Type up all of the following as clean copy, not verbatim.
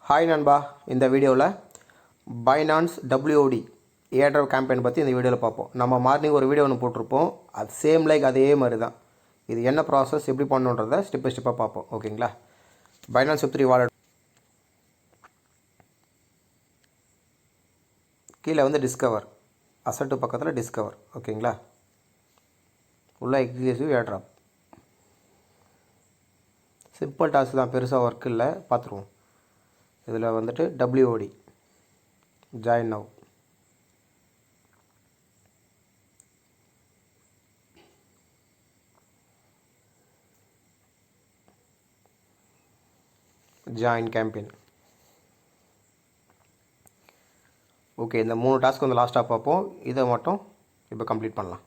Hi நண்பா, இந்த வீடியோவில் பைனான்ஸ் WOD ஏர்ட்ராப் கேம்பெயின் பற்றி இந்த வீடியோவில் பார்ப்போம். நம்ம மார்னிங் ஒரு வீடியோ ஒன்று போட்டிருப்போம், அது சேம் லைக் அதே மாதிரி தான். இது என்ன ப்ராசஸ், எப்படி பண்ணுன்றதை ஸ்டெப் பை ஸ்டெப்பாக பார்ப்போம். ஓகேங்களா? பைனான்ஸ் Web3 வாலெட் கீழே வந்து டிஸ்கவர், அசட்டு பக்கத்தில் டிஸ்கவர். ஓகேங்களா? உள்ள எக்ஸ்க்ளூசிவ் ஏர்ட்ராப். சிம்பிள் டாஸ்க் தான், பெருசாக ஒர்க் இல்லை, பார்த்துருவோம். இதில் வந்துட்டு WOD join now. Join campaign. Okay, இந்த 3 டாஸ்க் வந்து லாஸ்ட்டாக பார்ப்போம். இதை மட்டும் இப்போ கம்ப்ளீட் பண்ணலாம்.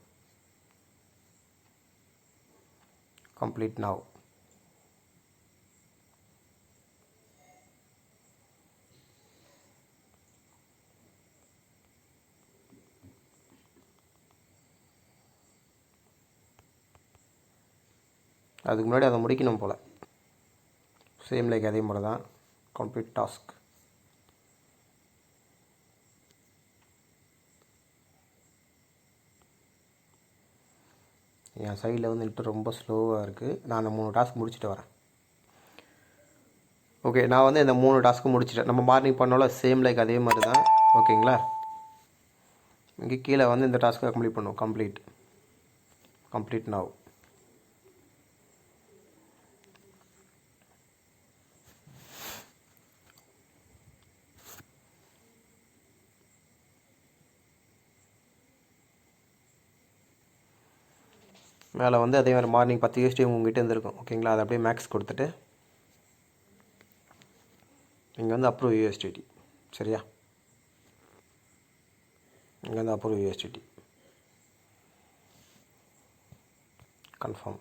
Complete now. அதுக்கு முன்னாடி அதை முடிக்கணும் போல். சேம் லைக் அதே மாதிரி தான். Complete task. என் சைடில் வந்து நெட்டு ரொம்ப ஸ்லோவாக இருக்குது. நான் அந்த 3 டாஸ்க் முடிச்சுட்டு வரேன். ஓகே, நான் வந்து இந்த 3 டாஸ்க்கு முடிச்சிட்டேன். நம்ம மார்னிங் பண்ணோம்ல, சேம் லைக் அதே மாதிரி தான். ஓகேங்களா? இங்கே கீழே வந்து இந்த டாஸ்க்கை கம்ப்ளீட் பண்ணுவோம். Complete now. மேலே வந்து அதே மாதிரி மார்னிங் 10 USD உங்கள்கிட்ட இருந்திருக்கும். ஓகேங்களா? அதை அப்படியே மேக்ஸ் கொடுத்துட்டு இங்கே வந்து அப்ரூவ் USDT. சரியா? இங்கே வந்து approve USDT. Confirm.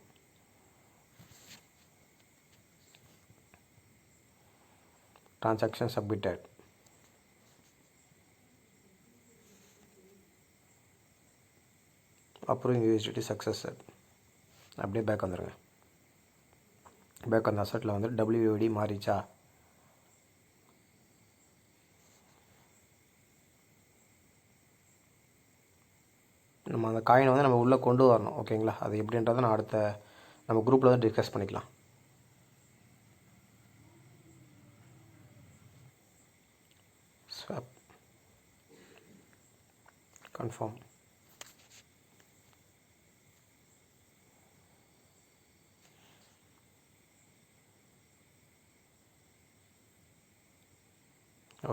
Transaction submitted. Approving USDT success. அப்படியே பேக் வந்துடுங்க. பேக் அந்த அசட்டில் வந்து WOD மாறிச்சா? நம்ம அந்த காயினை வந்து நம்ம உள்ளே கொண்டு வரணும். ஓகேங்களா? அது எப்படின்றத நான் அடுத்த நம்ம குரூப்பில் வந்து டிஸ்கஸ் பண்ணிக்கலாம். ஸ்வாப். கன்ஃபார்ம்.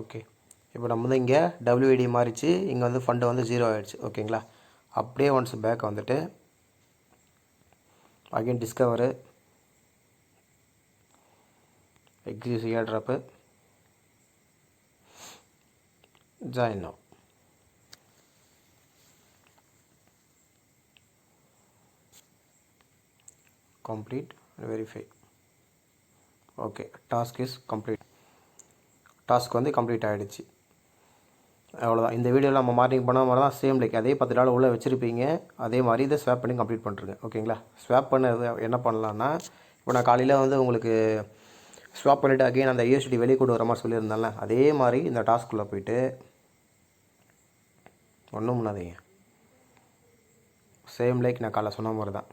ஓகே, இப்போ நம்ம வந்து இங்கே WOD மாறிச்சு. இங்கே வந்து ஃபண்டு வந்து 0 ஆகிடுச்சு. ஓகேங்களா? அப்படியே ஒன்ஸ் பேக் வந்துட்டு again discover, executive airdrop, join now. Complete verify. Okay, task is complete. Task வந்து கம்ப்ளீட் ஆகிடுச்சு. அவ்வளோதான். இந்த வீடியோவில் நம்ம மார்னிங் பண்ண மாதிரி தான், சேம் லைக் அதே $10 உள்ளே வச்சுருப்பீங்க. அதே மாதிரி இதை ஸ்வாப் பண்ணி கம்ப்ளீட் பண்ணிருங்க. ஓகேங்களா? ஸ்வாப் பண்ண என்ன பண்ணலான்னா, இப்போ நான் காலையில் வந்து உங்களுக்கு ஸ்வாப் பண்ணிவிட்டு அகைன் அந்த USDT வெளியே கொண்டு வர மாதிரி சொல்லியிருந்தால, அதே மாதிரி இந்த டாஸ்க்குள்ளே போயிட்டு ஒன்றும் பண்ணாதீங்க. சேம் லைக் நான் காலைல சொன்ன மாதிரி தான்.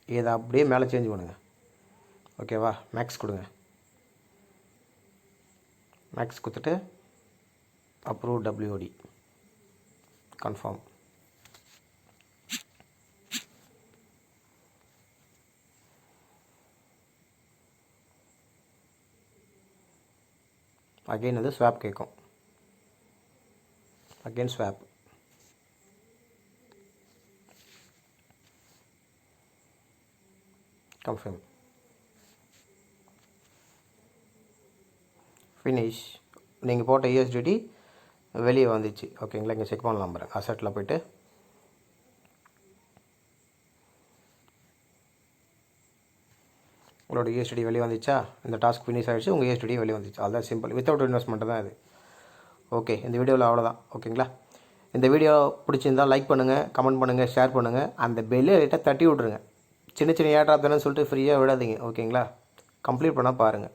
இதை அப்படியே மேலே சேஞ்ச் பண்ணுங்கள். ஓகேவா? மேக்ஸ் கொடுங்க. மேக்ஸ் கொடுத்துட்டு அப்ரூவ் WOD. கன்ஃபார்ம். அகெயின் அது ஸ்வாப் கேட்கும். Again swap. கன்ஃபார்ம். ஃபினிஷ். நீங்கள் போட்ட USDT வெளியே வந்துச்சு. ஓகேங்களா? இங்கே செக் பண்ணலாம் பாருங்க. அசட்டில் போய்ட்டு உங்களோட USDT வெளியே வந்துச்சா? இந்த டாஸ்க் ஃபினிஷ் ஆகிடுச்சு. உங்கள் USDT வெளியே வந்துச்சு. அதுதான் சிம்பிள். வித்தவுட் இன்வெஸ்ட்மெண்ட் தான் இது. ஓகே, இந்த வீடியோவில் அவ்வளோதான். ஓகேங்களா? இந்த வீடியோ பிடிச்சிருந்தால் லைக் பண்ணுங்கள், கமெண்ட் பண்ணுங்கள், ஷேர் பண்ணுங்கள். அந்த பெல்லை லைட்டாக தட்டி விட்ருங்க. சின்ன சின்ன ஏர்ட்ராப் தானே சொல்லிட்டு ஃப்ரீயாக விடாதீங்க. ஓகேங்களா? கம்ப்ளீட் பண்ணால் பாருங்கள்.